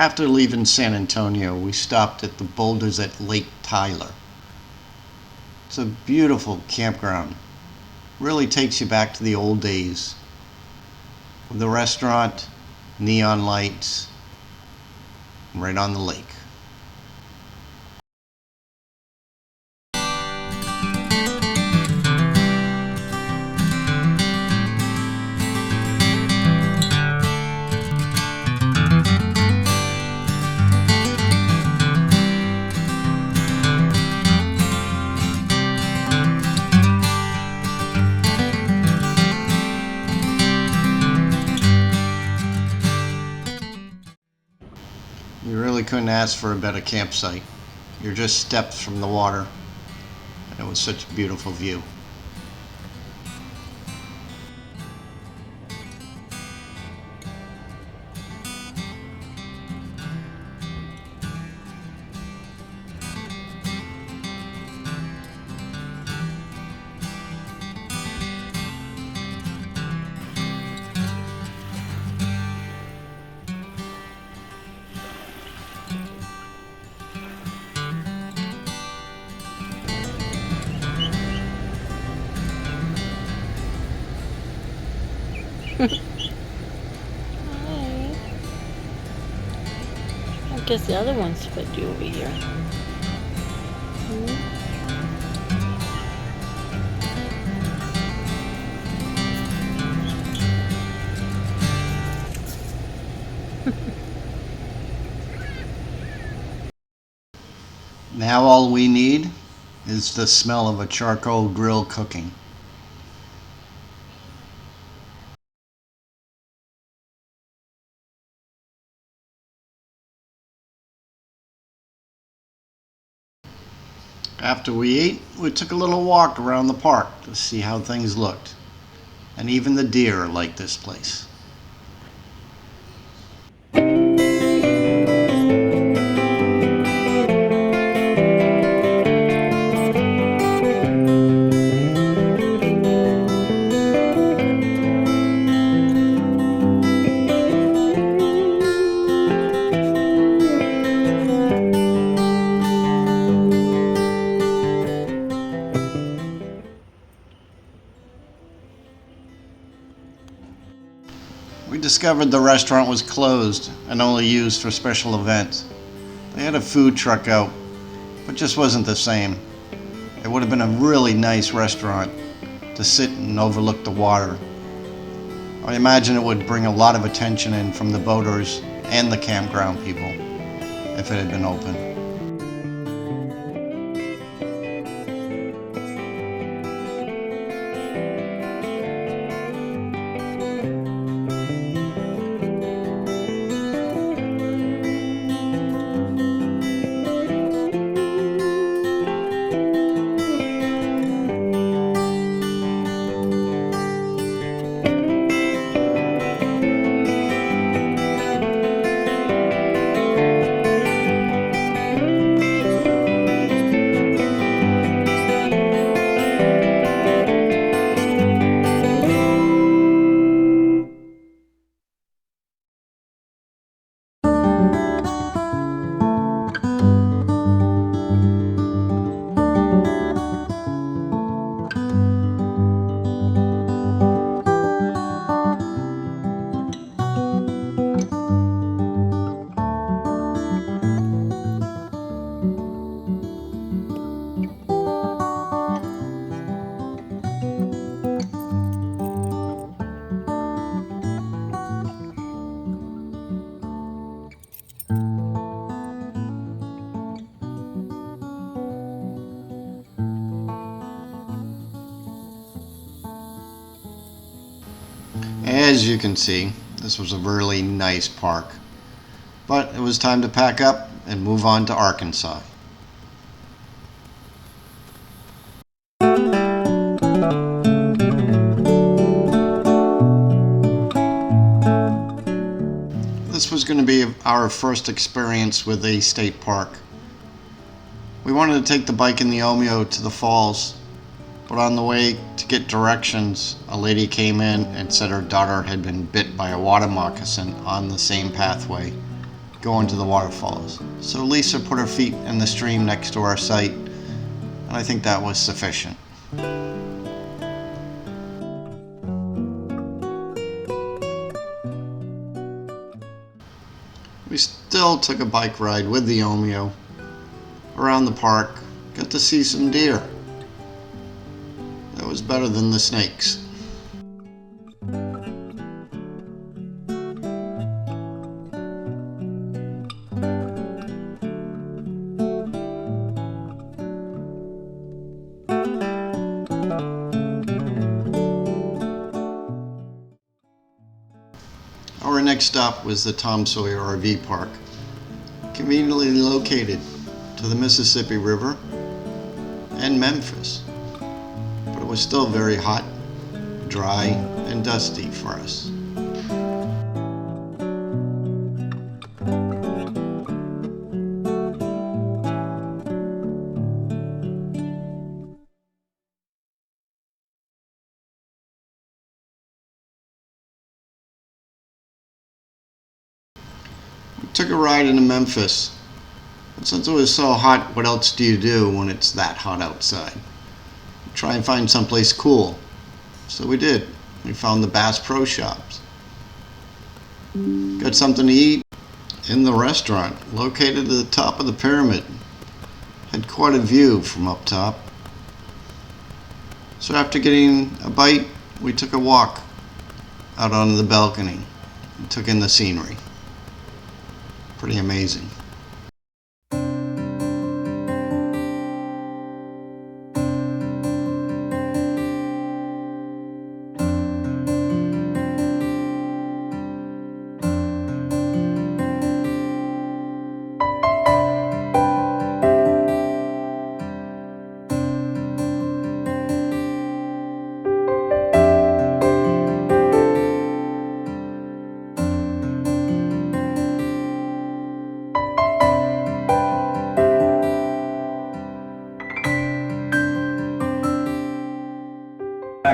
After leaving San Antonio, we stopped at the boulders at Lake Tyler. It's a beautiful campground. Really takes you back to the old days. With the restaurant, neon lights, right on the lake. You really couldn't ask for a better campsite. You're just steps from the water, and it was such a beautiful view. Hi. I guess the other ones fit you over here. Now all we need is the smell of a charcoal grill cooking. After we ate, we took a little walk around the park to see how things looked. And even the deer liked this place. We discovered the restaurant was closed and only used for special events. They had a food truck out, but just wasn't the same. It would have been a really nice restaurant to sit and overlook the water. I imagine it would bring a lot of attention in from the boaters and the campground people if it had been open. As you can see, this was a really nice park. But it was time to pack up and move on to Arkansas. This was going to be our first experience with a state park. We wanted to take the bike in the Omeo to the falls, but on the way to get directions, a lady came in and said her daughter had been bit by a water moccasin on the same pathway. going to the waterfalls. So Lisa put her feet in the stream next to our site, and I think that was sufficient. We still took a bike ride with the Omeo around the park, got to see some deer. That was better than the snakes. Our next stop was the Tom Sawyer RV Park, conveniently located to the Mississippi River and Memphis, but it was still very hot, dry, and dusty for us. We took a ride into Memphis, and since it was so hot, what else do you do when it's that hot outside? Try and find someplace cool. So we did. We found the Bass Pro Shops. Got something to eat in the restaurant, located at the top of the pyramid. Had quite a view from up top. So after getting a bite, we took a walk out onto the balcony and took in the scenery. Pretty amazing.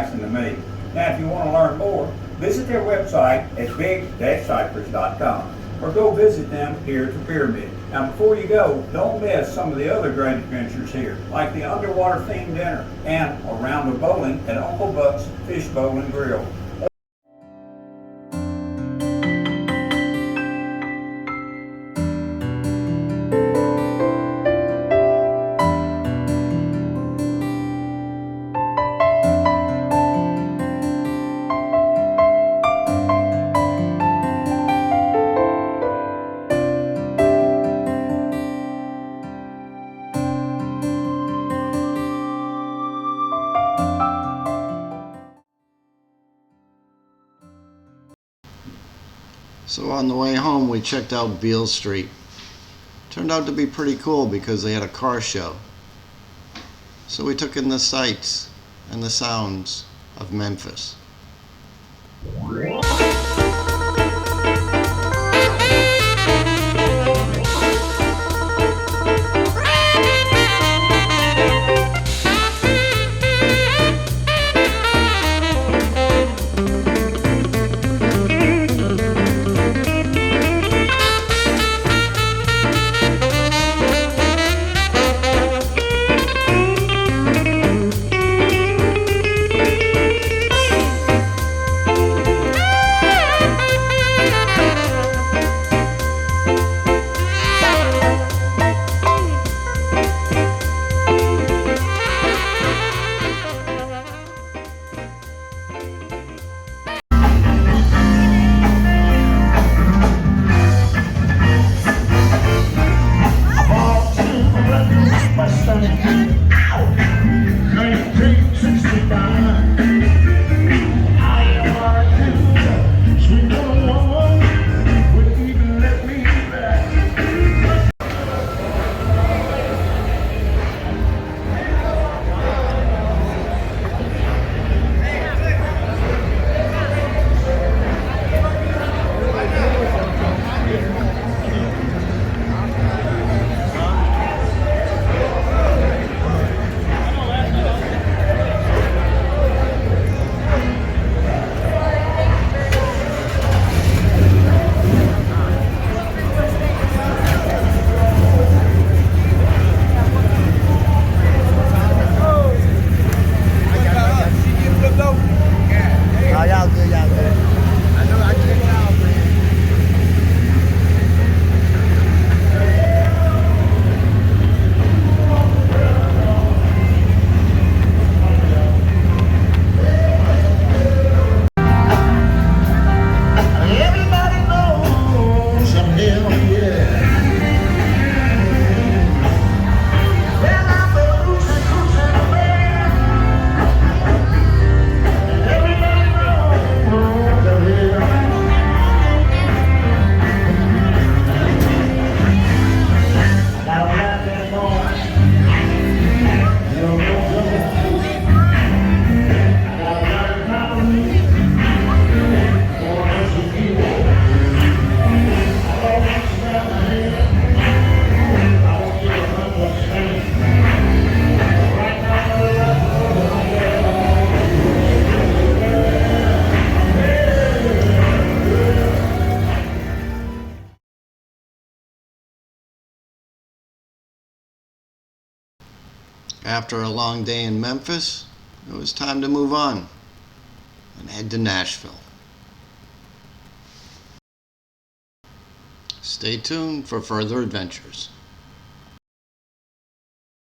To me. Now, if you want to learn more, visit their website at big-cypress.com or go visit them here at the Pyramid. Now, before you go, don't miss some of the other great adventures here, like the underwater themed dinner and a round of bowling at Uncle Buck's Fish Bowl and Grill. So on the way home, we checked out Beale Street. Turned out to be pretty cool because they had a car show. So we took in the sights and the sounds of Memphis. After a long day in Memphis, it was time to move on and head to Nashville. Stay tuned for further adventures.